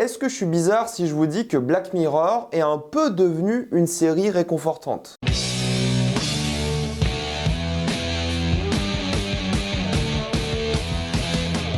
Est-ce que je suis bizarre si je vous dis que Black Mirror est un peu devenu une série réconfortante ?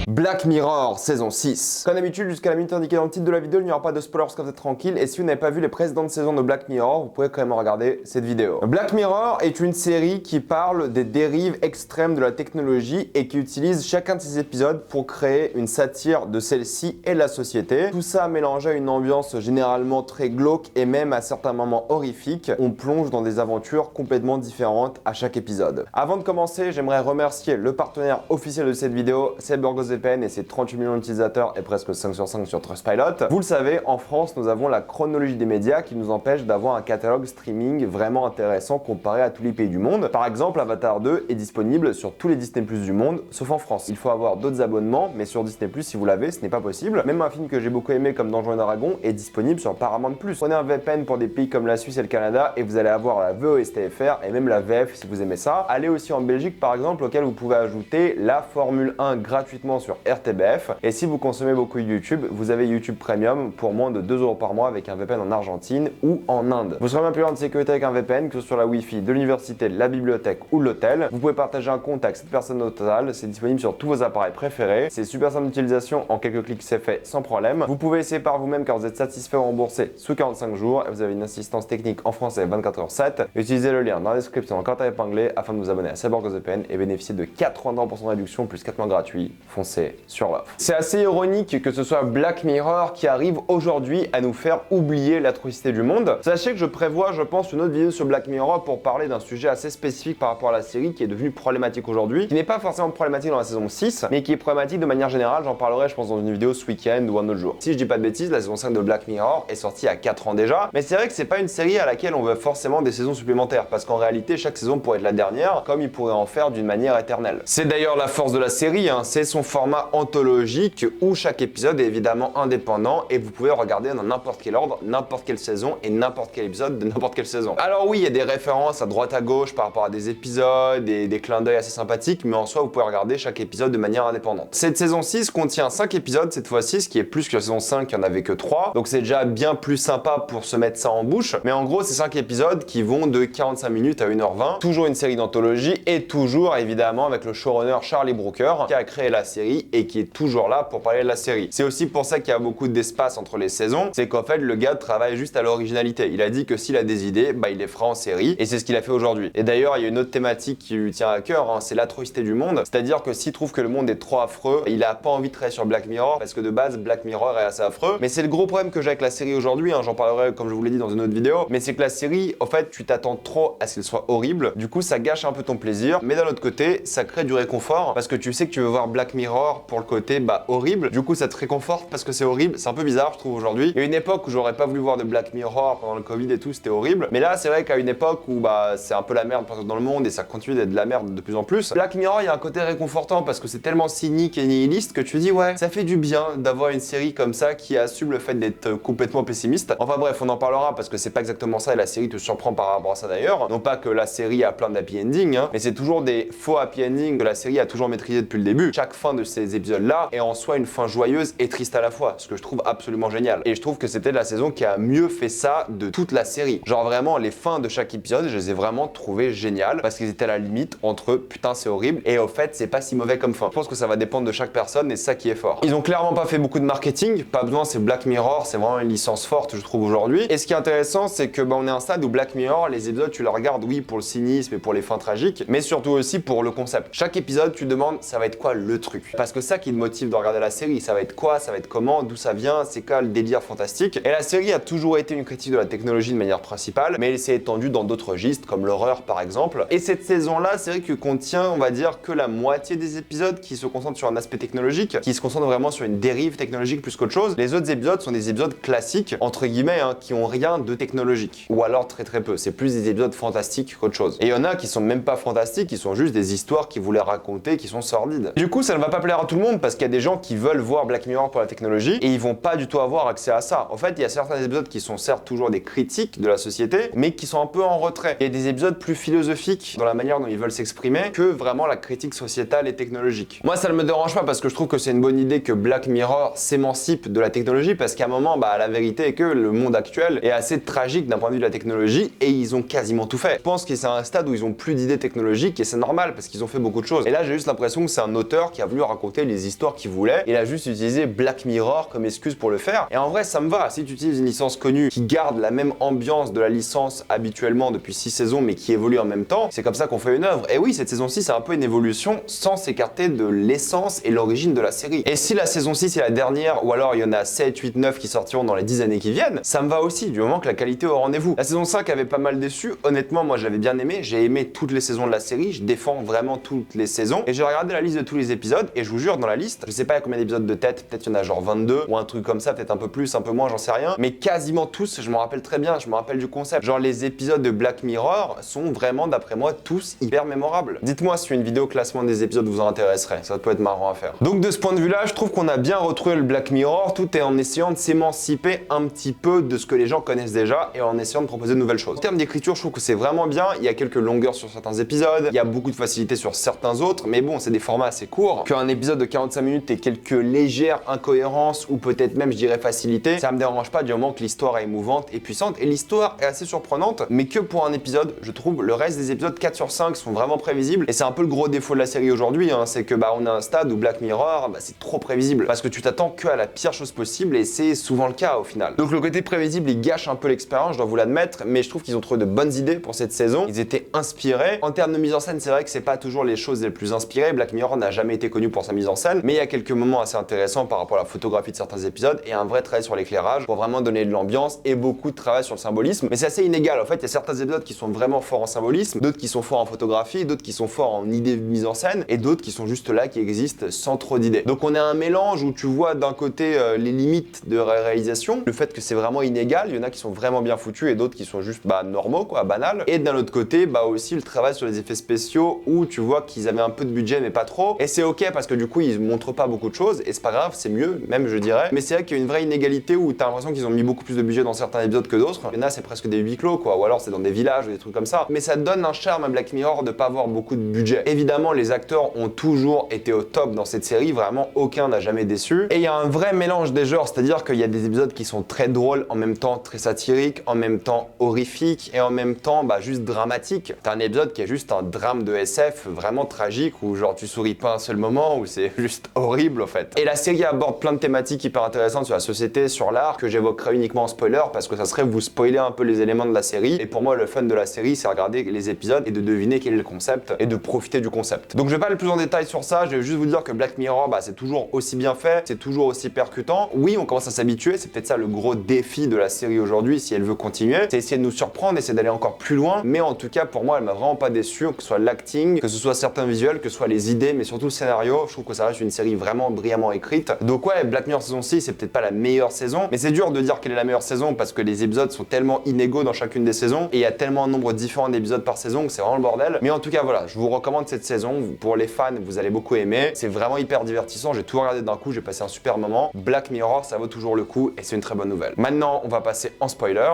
Black Mirror, saison 6. Comme d'habitude, jusqu'à la minute indiquée dans le titre de la vidéo, il n'y aura pas de spoilers, comme vous êtes tranquille. Et si vous n'avez pas vu les précédentes saisons de Black Mirror, vous pouvez quand même regarder cette vidéo. Black Mirror est une série qui parle des dérives extrêmes de la technologie et qui utilise chacun de ses épisodes pour créer une satire de celle-ci et de la société. Tout ça mélangé à une ambiance généralement très glauque et même à certains moments horrifiques. On plonge dans des aventures complètement différentes à chaque épisode. Avant de commencer, j'aimerais remercier le partenaire officiel de cette vidéo, c'est CyberGhostVPN et ses 38 millions d'utilisateurs et presque 5 sur 5 sur Trustpilot. Vous le savez, en France, nous avons la chronologie des médias qui nous empêche d'avoir un catalogue streaming vraiment intéressant comparé à tous les pays du monde. Par exemple, Avatar 2 est disponible sur tous les Disney+ du monde, sauf en France. Il faut avoir d'autres abonnements, mais sur Disney+, si vous l'avez, ce n'est pas possible. Même un film que j'ai beaucoup aimé comme Donjons & Dragons est disponible sur Paramount+. Prenez un VPN pour des pays comme la Suisse et le Canada et vous allez avoir la VOSTFR et même la VF si vous aimez ça. Allez aussi en Belgique par exemple, auquel vous pouvez ajouter la Formule 1 gratuitement sur RTBF. Et si vous consommez beaucoup YouTube, vous avez YouTube Premium pour moins de 2 € par mois avec un VPN en Argentine ou en Inde. Vous serez même plus en sécurité avec un VPN, que ce soit sur la Wi-Fi de l'université, de la bibliothèque ou de l'hôtel. Vous pouvez partager un compte avec cette personne au total, c'est disponible sur tous vos appareils préférés. C'est super simple d'utilisation, en quelques clics c'est fait sans problème. Vous pouvez essayer par vous-même quand vous êtes satisfait ou remboursé sous 45 jours et vous avez une assistance technique en français 24h/7. Utilisez le lien dans la description en carte à épingler afin de vous abonner à CyberGhostVPN et bénéficier de 83% de réduction plus 4 mois gratuits. Foncez sur l'offre. C'est assez ironique que ce soit Black Mirror qui arrive aujourd'hui à nous faire oublier l'atrocité du monde. Sachez que je prévois, je pense, une autre vidéo sur Black Mirror pour parler d'un sujet assez spécifique par rapport à la série qui est devenu problématique aujourd'hui, qui n'est pas forcément problématique dans la saison 6, mais qui est problématique de manière générale. J'en parlerai, je pense, dans une vidéo ce week-end ou un autre jour. Si je dis pas de bêtises, la saison 5 de Black Mirror est sortie il y a 4 ans déjà, mais c'est vrai que c'est pas une série à laquelle on veut forcément des saisons supplémentaires, parce qu'en réalité, chaque saison pourrait être la dernière, comme ils pourraient en faire d'une manière éternelle. C'est d'ailleurs la force de la série, c'est son format anthologique où chaque épisode est évidemment indépendant et vous pouvez regarder dans n'importe quel ordre, n'importe quelle saison et n'importe quel épisode de n'importe quelle saison. Alors oui, il y a des références à droite à gauche par rapport à des épisodes, des clins d'œil assez sympathiques, mais en soi, vous pouvez regarder chaque épisode de manière indépendante. Cette saison 6 contient 5 épisodes cette fois-ci, ce qui est plus que la saison 5 qui en avait que 3, donc c'est déjà bien plus sympa pour se mettre ça en bouche, mais en gros, c'est 5 épisodes qui vont de 45 minutes à 1h20, toujours une série d'anthologie et toujours évidemment avec le showrunner Charlie Brooker qui a créé la série et qui est toujours là pour parler de la série. C'est aussi pour ça qu'il y a beaucoup d'espace entre les saisons, c'est qu'en fait le gars travaille juste à l'originalité. Il a dit que s'il a des idées, il les fera en série et c'est ce qu'il a fait aujourd'hui. Et d'ailleurs, il y a une autre thématique qui lui tient à cœur, c'est l'atrocité du monde. C'est-à-dire que s'il trouve que le monde est trop affreux, il a pas envie de travailler sur Black Mirror parce que de base Black Mirror est assez affreux. Mais c'est le gros problème que j'ai avec la série aujourd'hui, j'en parlerai comme je vous l'ai dit dans une autre vidéo, mais c'est que la série, en fait, tu t'attends trop à ce qu'elle soit horrible. Du coup, ça gâche un peu ton plaisir, mais d'un autre côté, ça crée du réconfort parce que tu sais que tu veux voir Black Mirror pour le côté horrible. Du coup, ça te réconforte parce que c'est horrible. C'est un peu bizarre, je trouve, aujourd'hui. Il y a une époque où j'aurais pas voulu voir de Black Mirror pendant le Covid et tout, c'était horrible. Mais là, c'est vrai qu'à une époque où c'est un peu la merde partout dans le monde et ça continue d'être de la merde de plus en plus. Black Mirror, il y a un côté réconfortant parce que c'est tellement cynique et nihiliste que tu te dis ouais, ça fait du bien d'avoir une série comme ça qui assume le fait d'être complètement pessimiste. Enfin bref, on en parlera parce que c'est pas exactement ça et la série te surprend par rapport à ça d'ailleurs. Non pas que la série a plein d'happy ending, mais c'est toujours des faux happy ending que la série a toujours maîtrisé depuis le début. Chaque fin de ces épisodes-là est en soi une fin joyeuse et triste à la fois, ce que je trouve absolument génial. Et je trouve que c'était la saison qui a mieux fait ça de toute la série. Genre vraiment, les fins de chaque épisode, je les ai vraiment trouvées géniales parce qu'ils étaient à la limite entre putain c'est horrible et au fait c'est pas si mauvais comme fin. Je pense que ça va dépendre de chaque personne et c'est ça qui est fort. Ils ont clairement pas fait beaucoup de marketing, pas besoin, c'est Black Mirror, c'est vraiment une licence forte je trouve aujourd'hui. Et ce qui est intéressant c'est que on est à un stade où Black Mirror, les épisodes tu les regardes oui pour le cynisme et pour les fins tragiques, mais surtout aussi pour le concept. Chaque épisode tu te demandes ça va être quoi le truc. Parce que ça qui te motive de regarder la série, ça va être quoi, ça va être comment, d'où ça vient, c'est quoi le délire fantastique. Et la série a toujours été une critique de la technologie de manière principale, mais elle s'est étendue dans d'autres registres comme l'horreur par exemple. Et cette saison-là, c'est vrai que contient, on va dire, que la moitié des épisodes qui se concentrent sur un aspect technologique, qui se concentrent vraiment sur une dérive technologique plus qu'autre chose. Les autres épisodes sont des épisodes classiques, entre guillemets, qui ont rien de technologique. Ou alors très très peu. C'est plus des épisodes fantastiques qu'autre chose. Et il y en a qui sont même pas fantastiques, qui sont juste des histoires qu'ils voulaient raconter, qui sont sordides. Du coup, ça ne va pas plaire plaire à tout le monde parce qu'il y a des gens qui veulent voir Black Mirror pour la technologie et ils vont pas du tout avoir accès à ça. En fait, il y a certains épisodes qui sont certes toujours des critiques de la société, mais qui sont un peu en retrait. Il y a des épisodes plus philosophiques dans la manière dont ils veulent s'exprimer que vraiment la critique sociétale et technologique. Moi, ça ne me dérange pas parce que je trouve que c'est une bonne idée que Black Mirror s'émancipe de la technologie parce qu'à un moment, la vérité est que le monde actuel est assez tragique d'un point de vue de la technologie et ils ont quasiment tout fait. Je pense que c'est un stade où ils ont plus d'idées technologiques et c'est normal parce qu'ils ont fait beaucoup de choses. Et là, j'ai juste l'impression que c'est un auteur qui a voulu raconter les histoires qu'il voulait. Il a juste utilisé Black Mirror comme excuse pour le faire. Et en vrai, ça me va. Si tu utilises une licence connue qui garde la même ambiance de la licence habituellement depuis 6 saisons mais qui évolue en même temps, c'est comme ça qu'on fait une œuvre. Et oui, cette saison 6 c'est un peu une évolution sans s'écarter de l'essence et l'origine de la série. Et si la saison 6 est la dernière ou alors il y en a 7, 8, 9 qui sortiront dans les 10 années qui viennent, ça me va aussi du moment que la qualité est au rendez-vous. La saison 5 avait pas mal déçu. Honnêtement, moi j'avais bien aimé. J'ai aimé toutes les saisons de la série. Je défends vraiment toutes les saisons. Et j'ai regardé la liste de tous les épisodes et je vous jure, dans la liste, je sais pas combien d'épisodes de tête, peut-être il y en a genre 22 ou un truc comme ça, peut-être un peu plus, un peu moins, j'en sais rien. Mais quasiment tous, je m'en rappelle très bien, je me rappelle du concept. Genre les épisodes de Black Mirror sont vraiment, d'après moi, tous hyper mémorables. Dites-moi si une vidéo classement des épisodes vous intéresserait, ça peut être marrant à faire. Donc de ce point de vue-là, je trouve qu'on a bien retrouvé le Black Mirror, tout est en essayant de s'émanciper un petit peu de ce que les gens connaissent déjà et en essayant de proposer de nouvelles choses. En termes d'écriture, je trouve que c'est vraiment bien, il y a quelques longueurs sur certains épisodes, il y a beaucoup de facilité sur certains autres, mais bon, c'est des formats assez courts. Qu'un épisode de 45 minutes ait quelques légères incohérences ou peut-être même, je dirais, facilité, ça me dérange pas du moment que l'histoire est émouvante et puissante. Et l'histoire est assez surprenante, mais que pour un épisode, je trouve. Le reste des épisodes 4 sur 5 sont vraiment prévisibles et c'est un peu le gros défaut de la série aujourd'hui, hein, c'est que on a un stade où Black Mirror, c'est trop prévisible parce que tu t'attends que à la pire chose possible et c'est souvent le cas au final. Donc le côté prévisible, il gâche un peu l'expérience, je dois vous l'admettre, mais je trouve qu'ils ont trouvé de bonnes idées pour cette saison. Ils étaient inspirés. En termes de mise en scène, c'est vrai que c'est pas toujours les choses les plus inspirées. Black Mirror n'a jamais été connu pour sa mise en scène, mais il y a quelques moments assez intéressants par rapport à la photographie de certains épisodes et un vrai travail sur l'éclairage pour vraiment donner de l'ambiance et beaucoup de travail sur le symbolisme. Mais c'est assez inégal. En fait, il y a certains épisodes qui sont vraiment forts en symbolisme, d'autres qui sont forts en photographie, d'autres qui sont forts en idées de mise en scène et d'autres qui sont juste là, qui existent sans trop d'idées. Donc on a un mélange où tu vois d'un côté les limites de réalisation, le fait que c'est vraiment inégal, il y en a qui sont vraiment bien foutus et d'autres qui sont juste normaux, banals. Et d'un autre côté, aussi le travail sur les effets spéciaux où tu vois qu'ils avaient un peu de budget mais pas trop. Et c'est ok parce que du coup ils montrent pas beaucoup de choses et c'est pas grave, c'est mieux même je dirais. Mais c'est vrai qu'il y a une vraie inégalité où t'as l'impression qu'ils ont mis beaucoup plus de budget dans certains épisodes que d'autres. Il y en a c'est presque des huis clos ou alors c'est dans des villages ou des trucs comme ça. Mais ça donne un charme à Black Mirror de pas avoir beaucoup de budget. Évidemment les acteurs ont toujours été au top dans cette série, vraiment aucun n'a jamais déçu. Et il y a un vrai mélange des genres, c'est-à-dire qu'il y a des épisodes qui sont très drôles, en même temps très satiriques, en même temps horrifiques et en même temps juste dramatique. T'as un épisode qui est juste un drame de SF vraiment tragique où genre tu souris pas un seul moment, où c'est juste horrible en fait. Et la série aborde plein de thématiques hyper intéressantes sur la société, sur l'art, que j'évoquerai uniquement en spoiler parce que ça serait vous spoiler un peu les éléments de la série. Et pour moi le fun de la série c'est regarder les épisodes et de deviner quel est le concept et de profiter du concept. Donc je vais pas aller plus en détail sur ça, je vais juste vous dire que Black Mirror c'est toujours aussi bien fait, c'est toujours aussi percutant. Oui on commence à s'habituer, c'est peut-être ça le gros défi de la série aujourd'hui si elle veut continuer, c'est essayer de nous surprendre, essayer d'aller encore plus loin, mais en tout cas pour moi elle m'a vraiment pas déçu, que ce soit l'acting, que ce soit certains visuels, que ce soit les idées, mais surtout le scénario. Je trouve que ça reste une série vraiment brillamment écrite. Donc ouais, Black Mirror saison 6 c'est peut-être pas la meilleure saison, mais c'est dur de dire quelle est la meilleure saison parce que les épisodes sont tellement inégaux dans chacune des saisons et il y a tellement un nombre différent d'épisodes par saison que c'est vraiment le bordel. Mais en tout cas voilà, je vous recommande cette saison, pour les fans vous allez beaucoup aimer, c'est vraiment hyper divertissant, j'ai tout regardé d'un coup, j'ai passé un super moment. Black Mirror ça vaut toujours le coup et c'est une très bonne nouvelle. Maintenant on va passer en spoiler.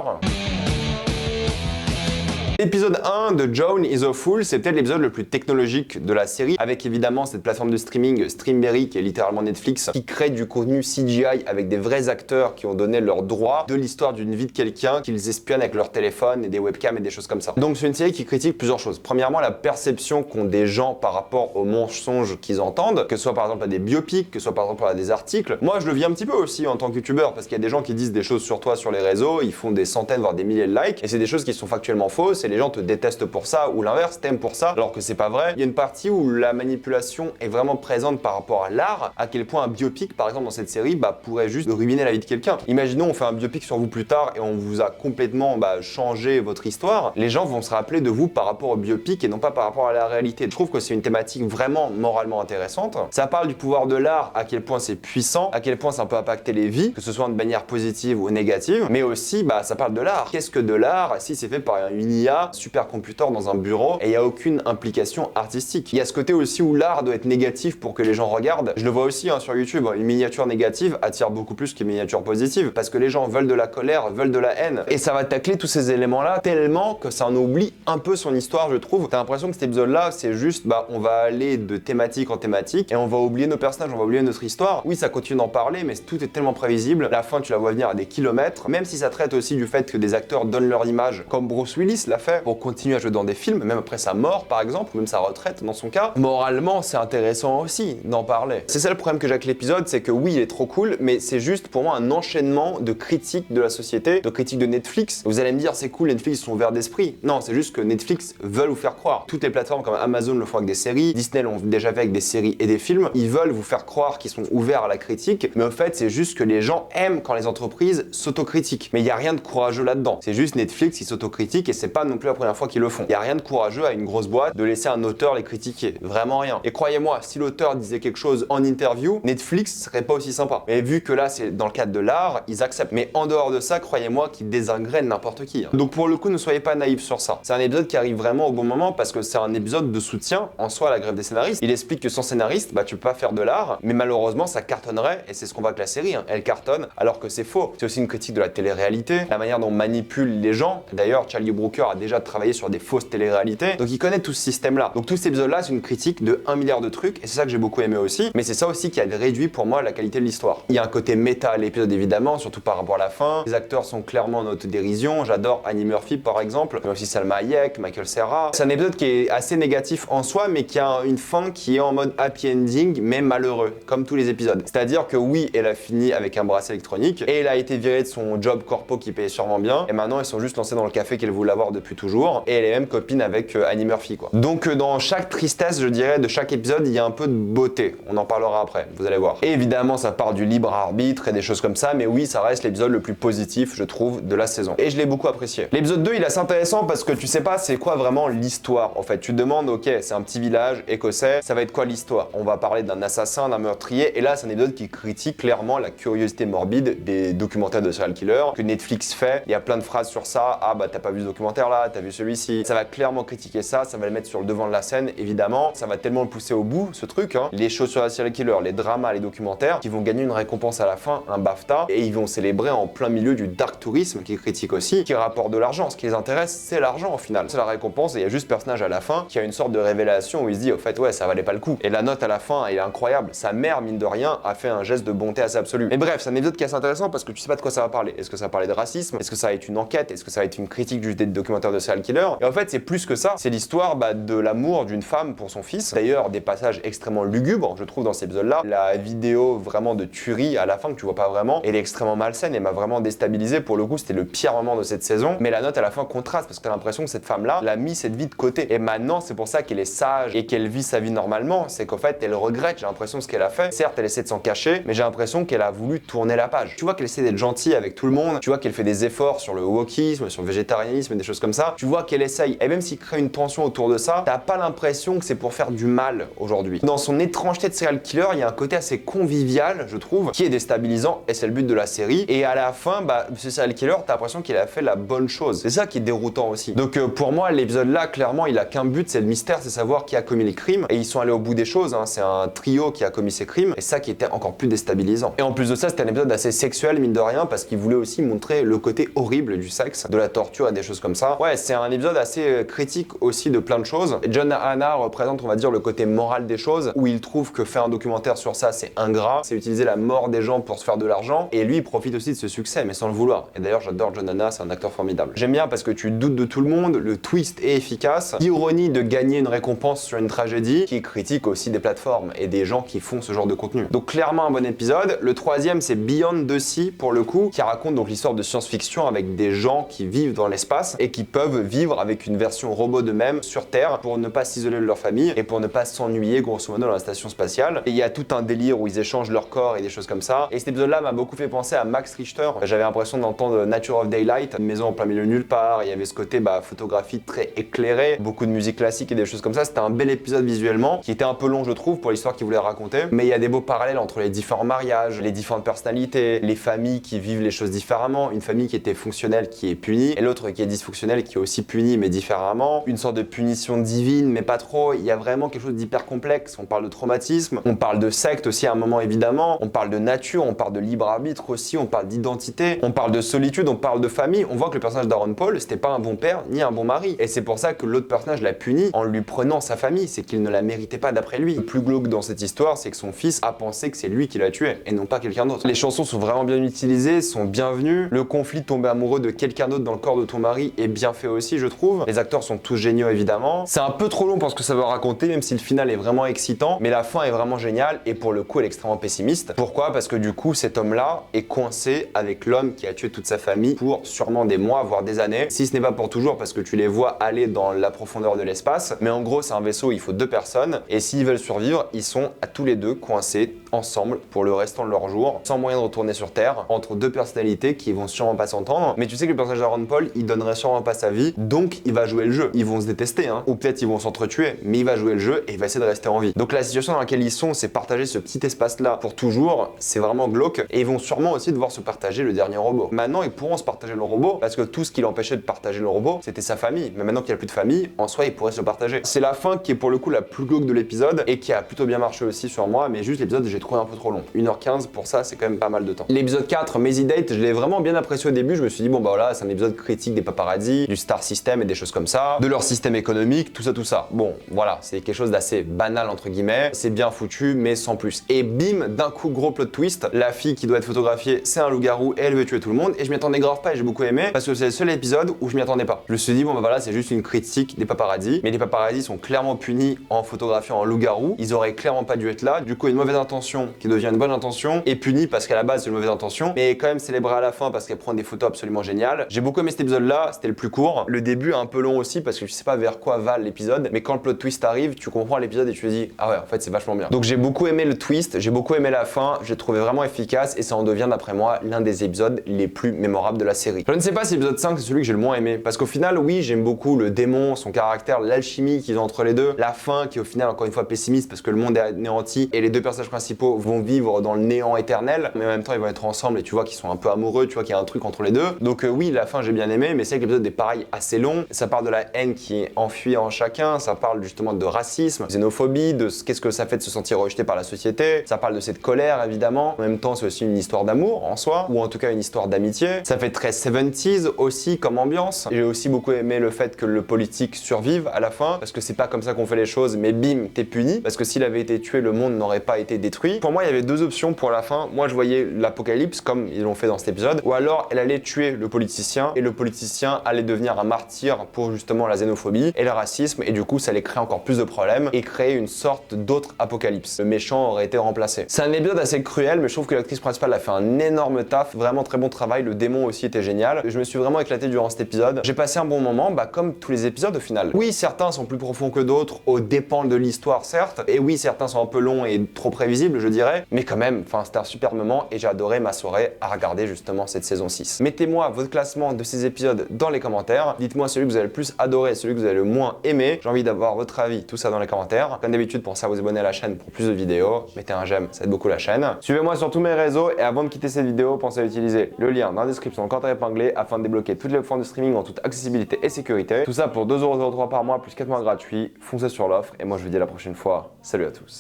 L'épisode 1 de Joan is a Fool, c'est peut-être l'épisode le plus technologique de la série, avec évidemment cette plateforme de streaming Streamberry qui est littéralement Netflix, qui crée du contenu CGI avec des vrais acteurs qui ont donné leur droit de l'histoire d'une vie de quelqu'un qu'ils espionnent avec leur téléphone et des webcams et des choses comme ça. Donc c'est une série qui critique plusieurs choses. Premièrement, la perception qu'ont des gens par rapport aux mensonges qu'ils entendent, que ce soit par exemple à des biopics, que ce soit par exemple à des articles. Moi je le vis un petit peu aussi en tant que youtubeur parce qu'il y a des gens qui disent des choses sur toi sur les réseaux, ils font des centaines voire des milliers de likes et c'est des choses qui sont factuellement fausses et les gens te détestent pour ça ou l'inverse, t'aimes pour ça alors que c'est pas vrai. Il y a une partie où la manipulation est vraiment présente par rapport à l'art, à quel point un biopic par exemple dans cette série pourrait juste ruiner la vie de quelqu'un. Imaginons on fait un biopic sur vous plus tard et on vous a complètement changé votre histoire, les gens vont se rappeler de vous par rapport au biopic et non pas par rapport à la réalité. Je trouve que c'est une thématique vraiment moralement intéressante. Ça parle du pouvoir de l'art, à quel point c'est puissant, à quel point ça peut impacter les vies, que ce soit de manière positive ou négative, mais aussi ça parle de l'art. Qu'est-ce que de l'art si c'est fait par une IA là, supercomputer dans un bureau, et il n'y a aucune implication artistique. Il y a ce côté aussi où l'art doit être négatif pour que les gens regardent. Je le vois aussi sur YouTube, une miniature négative attire beaucoup plus qu'une miniature positive, parce que les gens veulent de la colère, veulent de la haine, et ça va tacler tous ces éléments-là tellement que ça en oublie un peu son histoire, je trouve. T'as l'impression que cet épisode-là, c'est juste, on va aller de thématique en thématique, et on va oublier nos personnages, on va oublier notre histoire. Oui, ça continue d'en parler, mais tout est tellement prévisible. La fin, tu la vois venir à des kilomètres, même si ça traite aussi du fait que des acteurs donnent leur image, comme Bruce Willis l'a fait, pour continuer à jouer dans des films, même après sa mort, par exemple, ou même sa retraite, dans son cas. Moralement, c'est intéressant aussi d'en parler. C'est ça le problème que j'ai avec l'épisode, c'est que oui, il est trop cool, mais c'est juste pour moi un enchaînement de critiques de la société, de critiques de Netflix. Vous allez me dire, c'est cool, Netflix sont ouverts d'esprit. Non, c'est juste que Netflix veulent vous faire croire. Toutes les plateformes comme Amazon le font avec des séries, Disney l'ont déjà fait avec des séries et des films. Ils veulent vous faire croire qu'ils sont ouverts à la critique, mais au fait, c'est juste que les gens aiment quand les entreprises s'autocritiquent. Mais il n'y a rien de courageux là-dedans. C'est juste Netflix qui s'autocritique et c'est pas non plus la première fois qu'ils le font. Il n'y a rien de courageux à une grosse boîte de laisser un auteur les critiquer. Vraiment rien. Et croyez-moi, si l'auteur disait quelque chose en interview, Netflix serait pas aussi sympa. Mais vu que là, c'est dans le cadre de l'art, ils acceptent. Mais en dehors de ça, croyez-moi qu'ils désingrènent n'importe qui. Donc pour le coup, ne soyez pas naïfs sur ça. C'est un épisode qui arrive vraiment au bon moment parce que c'est un épisode de soutien en soi à la grève des scénaristes. Il explique que sans scénariste, tu peux pas faire de l'art, mais malheureusement, ça cartonnerait et c'est ce qu'on voit avec la série. Elle cartonne alors que c'est faux. C'est aussi une critique de la télé-réalité, la manière dont on manipule les gens. D'ailleurs, Charlie Brooker a déjà travaillé sur des fausses télé-réalités, donc il connaît tout ce système-là. Donc tout cet épisode-là, c'est une critique de 1 milliard de trucs et c'est ça que j'ai beaucoup aimé aussi. Mais c'est ça aussi qui a réduit pour moi la qualité de l'histoire. Il y a un côté méta à l'épisode évidemment, surtout par rapport à la fin. Les acteurs sont clairement en autodérision. J'adore Annie Murphy par exemple, mais aussi Salma Hayek, Michael Cera. C'est un épisode qui est assez négatif en soi, mais qui a une fin qui est en mode happy ending, mais malheureux, comme tous les épisodes. C'est-à-dire que oui, elle a fini avec un bracelet électronique et elle a été virée de son job corpo qui payait sûrement bien. Et maintenant, ils sont juste lancés dans le café qu'elle voulait avoir depuis toujours. Et elle est même copine avec Annie Murphy, quoi. Donc dans chaque tristesse, je dirais, de chaque épisode, il y a un peu de beauté. On en parlera après, vous allez voir. Et évidemment, ça part du libre arbitre et des choses comme ça, mais oui, ça reste l'épisode le plus positif, je trouve, de la saison. Et je l'ai beaucoup apprécié. L'épisode 2, il est assez intéressant parce que tu sais pas c'est quoi vraiment l'histoire. En fait, tu te demandes, ok, c'est un petit village écossais, ça va être quoi l'histoire? On va parler d'un assassin, d'un meurtrier, et là, c'est un épisode qui critique clairement la curiosité morbide des documentaires de serial killer que Netflix fait. Il y a plein de phrases sur ça. Ah t'as pas vu ce documentaire là, t'as vu celui-ci. Ça va clairement critiquer ça, ça va le mettre sur le devant de la scène, évidemment. Ça va tellement le pousser au bout, ce truc. Les choses sur la serial killer, les dramas, les documentaires, qui vont gagner une récompense à la fin, un BAFTA, et ils vont célébrer en plein milieu du dark tourisme qui critique aussi, qui rapporte de l'argent. Ce qui les intéresse, c'est l'argent au final. C'est la récompense, et il y a juste personnage à la fin qui a une sorte de révélation où il se dit, au fait, ouais, ça valait pas le coup. Et la note à la fin, elle est incroyable. Sa mère, mine de rien, a fait un geste de bonté assez absolu. Mais bref, c'est un épisode qui est assez intéressant parce que tu sais pas de quoi ça va parler. Est-ce que ça va parler de racisme? Est-ce que ça va être une enquête? Est-ce que ça va être une critique juste des documentaires de serial killer? Et en fait, c'est plus que ça. C'est l'histoire de l'amour d'une femme pour son fils. D'ailleurs, des passages extrêmement lugubres, je trouve, dans cet épisode-là. La vidéo vraiment de tuerie à la fin que tu vois pas vraiment, elle est extrêmement malsaine et m'a vraiment déstabilisé. Pour le coup, c'était le pire moment de cette saison. Mais la note à la fin contraste parce que t'as l'impression que cette femme-là l'a mis cette vie de côté. Et maintenant, c'est pour ça qu'elle est sage et qu'elle vit sa vie normalement. C'est qu'en fait, elle regrette, j'ai l'impression, ce qu'elle a fait. Certes, elle essaie de s'en cacher, mais j'ai l'impression qu'elle a voulu tourner la page. Tu vois qu'elle essaie d'être gentille avec tout le monde. Tu vois qu'elle fait des efforts sur le wokisme, sur le végétarianisme et des choses comme ça. Tu vois qu'elle essaye. Et même s'il crée une tension autour de ça, t'as pas l'impression que c'est pour faire du mal aujourd'hui. Dans son étrangeté de serial killer, il y a un côté assez convivial, je trouve, qui est déstabilisant et c'est le but de la série. Et à la fin, ce serial killer, t'as l'impression qu'il a fait la bonne chose. C'est ça qui est déroutant aussi. Donc pour moi, l'épisode là, clairement, il a qu'un but, c'est le mystère, c'est savoir qui a commis les crimes. Et ils sont allés au bout des choses. C'est un trio qui a commis ces crimes. Et ça qui était encore plus déstabilisant. Et en plus de ça, c'était un épisode assez sexuel, mine de rien, parce qu'il voulait aussi montrer le côté horrible du sexe, de la torture et des choses comme ça. Ouais, c'est un épisode assez critique aussi de plein de choses. John Hannah représente, on va dire, le côté moral des choses, où il trouve que faire un documentaire sur ça, c'est ingrat, c'est utiliser la mort des gens pour se faire de l'argent. Et lui, il profite aussi de ce succès, mais sans le vouloir. Et d'ailleurs, j'adore John Hannah, c'est un acteur formidable. J'aime bien parce que tu doutes de tout le monde, le twist est efficace. L'ironie de gagner une récompense sur une tragédie, qui critique aussi des plateformes et des gens qui font ce genre de contenu. Donc clairement un bon épisode. Le troisième, c'est Beyond the Sea, pour le coup, qui raconte donc l'histoire de science-fiction avec des gens qui vivent dans l'espace et qui peuvent vivre avec une version robot d'eux-mêmes sur Terre pour ne pas s'isoler de leur famille et pour ne pas s'ennuyer grosso modo dans la station spatiale. Et il y a tout un délire où ils échangent leur corps et des choses comme ça. Et cet épisode-là m'a beaucoup fait penser à Max Richter. J'avais l'impression d'entendre Nature of Daylight, une maison en plein milieu de nulle part. Il y avait ce côté photographie très éclairée, beaucoup de musique classique et des choses comme ça. C'était un bel épisode visuellement, qui était un peu long je trouve pour l'histoire qu'il voulait raconter. Mais il y a des beaux parallèles entre les différents mariages, les différentes personnalités, les familles qui vivent les choses différemment. Une famille qui était fonctionnelle qui est punie et l'autre qui est dysfonctionnelle criminel qui est aussi puni mais différemment, une sorte de punition divine mais pas trop, il y a vraiment quelque chose d'hyper complexe. On parle de traumatisme, on parle de secte aussi à un moment évidemment, on parle de nature, on parle de libre arbitre aussi, on parle d'identité, on parle de solitude, on parle de famille. On voit que le personnage d'Aaron Paul, c'était pas un bon père ni un bon mari. Et c'est pour ça que l'autre personnage l'a puni en lui prenant sa famille, c'est qu'il ne la méritait pas d'après lui. Le plus glauque dans cette histoire, c'est que son fils a pensé que c'est lui qui l'a tué et non pas quelqu'un d'autre. Les chansons sont vraiment bien utilisées, sont bienvenues. Le conflit de tomber amoureux de quelqu'un d'autre dans le corps de ton mari est bien fait aussi, je trouve. Les acteurs sont tous géniaux évidemment. C'est un peu trop long pour ce que ça veut raconter, même si le final est vraiment excitant, mais la fin est vraiment géniale et pour le coup elle est extrêmement pessimiste. Pourquoi? Parce que du coup cet homme-là est coincé avec l'homme qui a tué toute sa famille pour sûrement des mois, voire des années. Si ce n'est pas pour toujours parce que tu les vois aller dans la profondeur de l'espace. Mais en gros c'est un vaisseau où il faut 2 personnes et s'ils veulent survivre, ils sont à tous les deux coincés ensemble pour le restant de leur jour, sans moyen de retourner sur Terre, entre 2 personnalités qui vont sûrement pas s'entendre. Mais tu sais que le personnage d'Aaron Paul, il donnerait sûrement pas sa vie, donc il va jouer le jeu. Ils vont se détester, hein, ou peut-être ils vont s'entretuer, mais il va jouer le jeu et il va essayer de rester en vie. Donc la situation dans laquelle ils sont, c'est partager ce petit espace-là pour toujours, c'est vraiment glauque, et ils vont sûrement aussi devoir se partager le dernier robot. Maintenant, ils pourront se partager le robot, parce que tout ce qui l'empêchait de partager le robot, c'était sa famille. Mais maintenant qu'il n'y a plus de famille, en soi, ils pourraient se le partager. C'est la fin qui est pour le coup la plus glauque de l'épisode, et qui a plutôt bien marché aussi sur moi, mais juste l'épisode, j'ai trouvé un peu trop long. 1h15 pour ça, c'est quand même pas mal de temps. L'épisode 4, Mazy Date, je l'ai vraiment bien apprécié au début. Je me suis dit, bon bah voilà, c'est un épisode critique des paparazzis, du star system et des choses comme ça, de leur système économique, tout ça, tout ça. Bon, voilà, c'est quelque chose d'assez banal entre guillemets. C'est bien foutu, mais sans plus. Et bim, d'un coup, gros plot twist. La fille qui doit être photographiée, c'est un loup-garou et elle veut tuer tout le monde. Et je m'y attendais grave pas et j'ai beaucoup aimé parce que c'est le seul épisode où je m'y attendais pas. Je me suis dit, bon bah voilà, c'est juste une critique des paparazzis. Mais les paparazzis sont clairement punis en photographiant un loup-garou. Ils auraient clairement pas dû être là. Du coup, une mauvaise intention qui devient une bonne intention est punie parce qu'à la base, c'est une mauvaise intention. Mais quand même célébrée à la fin parce qu'elle prend des photos absolument géniales. J'ai beaucoup aimé cet épisode-là, c'était le plus court. Le début est un peu long aussi parce que je sais pas vers quoi va l'épisode. Mais quand le plot twist arrive, tu comprends l'épisode et tu te dis, ah ouais, en fait, c'est vachement bien. Donc j'ai beaucoup aimé le twist, j'ai beaucoup aimé la fin, j'ai trouvé vraiment efficace et ça en devient d'après moi l'un des épisodes les plus mémorables de la série. Je ne sais pas si l'épisode 5 c'est celui que j'ai le moins aimé parce qu'au final, oui, j'aime beaucoup le démon, son caractère, l'alchimie qu'ils ont entre les deux, la fin qui est au final encore une fois pessimiste parce que le monde est anéanti et les 2 personnages principaux vont vivre dans le néant éternel, mais en même temps ils vont être ensemble et tu vois qu'ils sont un peu amoureux, tu vois qu'il y a un truc entre les deux. Donc oui, la fin j'ai bien aimé, mais c'est que l'épisode est pareil assez long. Ça parle de la haine qui est enfuie en chacun, ça parle justement de racisme, xénophobie, de qu'est-ce que ça fait de se sentir rejeté par la société. Ça parle de cette colère évidemment. En même temps, c'est aussi une histoire d'amour en soi, ou en tout cas une histoire d'amitié. Ça fait très 70s aussi comme ambiance. J'ai aussi beaucoup aimé le fait que le politique survive à la fin, parce que c'est pas comme ça qu'on fait les choses, mais bim, t'es puni. Parce que s'il avait été tué, le monde n'aurait pas été détruit. Pour moi, il y avait 2 options pour la fin. Moi, je voyais l'apocalypse comme ils l'ont fait dans cet épisode, ou alors elle allait tuer le politicien et le politicien allait devenir un martyr pour justement la xénophobie et le racisme, et du coup, ça allait créer encore plus de problèmes et créer une sorte d'autre apocalypse. Le méchant aurait été remplacé. C'est un épisode assez cruel, mais je trouve que l'actrice principale a fait un énorme taf, vraiment très bon travail. Le démon aussi était génial. Je me suis vraiment éclaté durant cet épisode. J'ai passé un bon moment, comme tous les épisodes au final. Oui, certains sont plus profonds que d'autres, au dépend de l'histoire certes, et oui, certains sont un peu longs et trop prévisibles, je dirais, mais quand même, c'était un super moment et j'ai adoré ma soirée à regarder justement cette saison 6. Mettez-moi votre classement de ces épisodes dans les commentaires. Dites-moi celui que vous avez le plus adoré, celui que vous avez le moins aimé. J'ai envie d'avoir votre avis, tout ça dans les commentaires. Comme d'habitude, pensez à vous abonner à la chaîne pour plus de vidéos. Mettez un j'aime, ça aide beaucoup la chaîne. Suivez-moi sur tous mes réseaux et avant de quitter cette vidéo, pensez à utiliser le lien dans la description, quand épinglé, afin de débloquer toutes les plateformes de streaming en toute accessibilité et sécurité. Tout ça pour 2,03€ par mois plus 4 mois gratuits. Foncez sur l'offre et moi je vous dis à la prochaine fois. Salut à tous.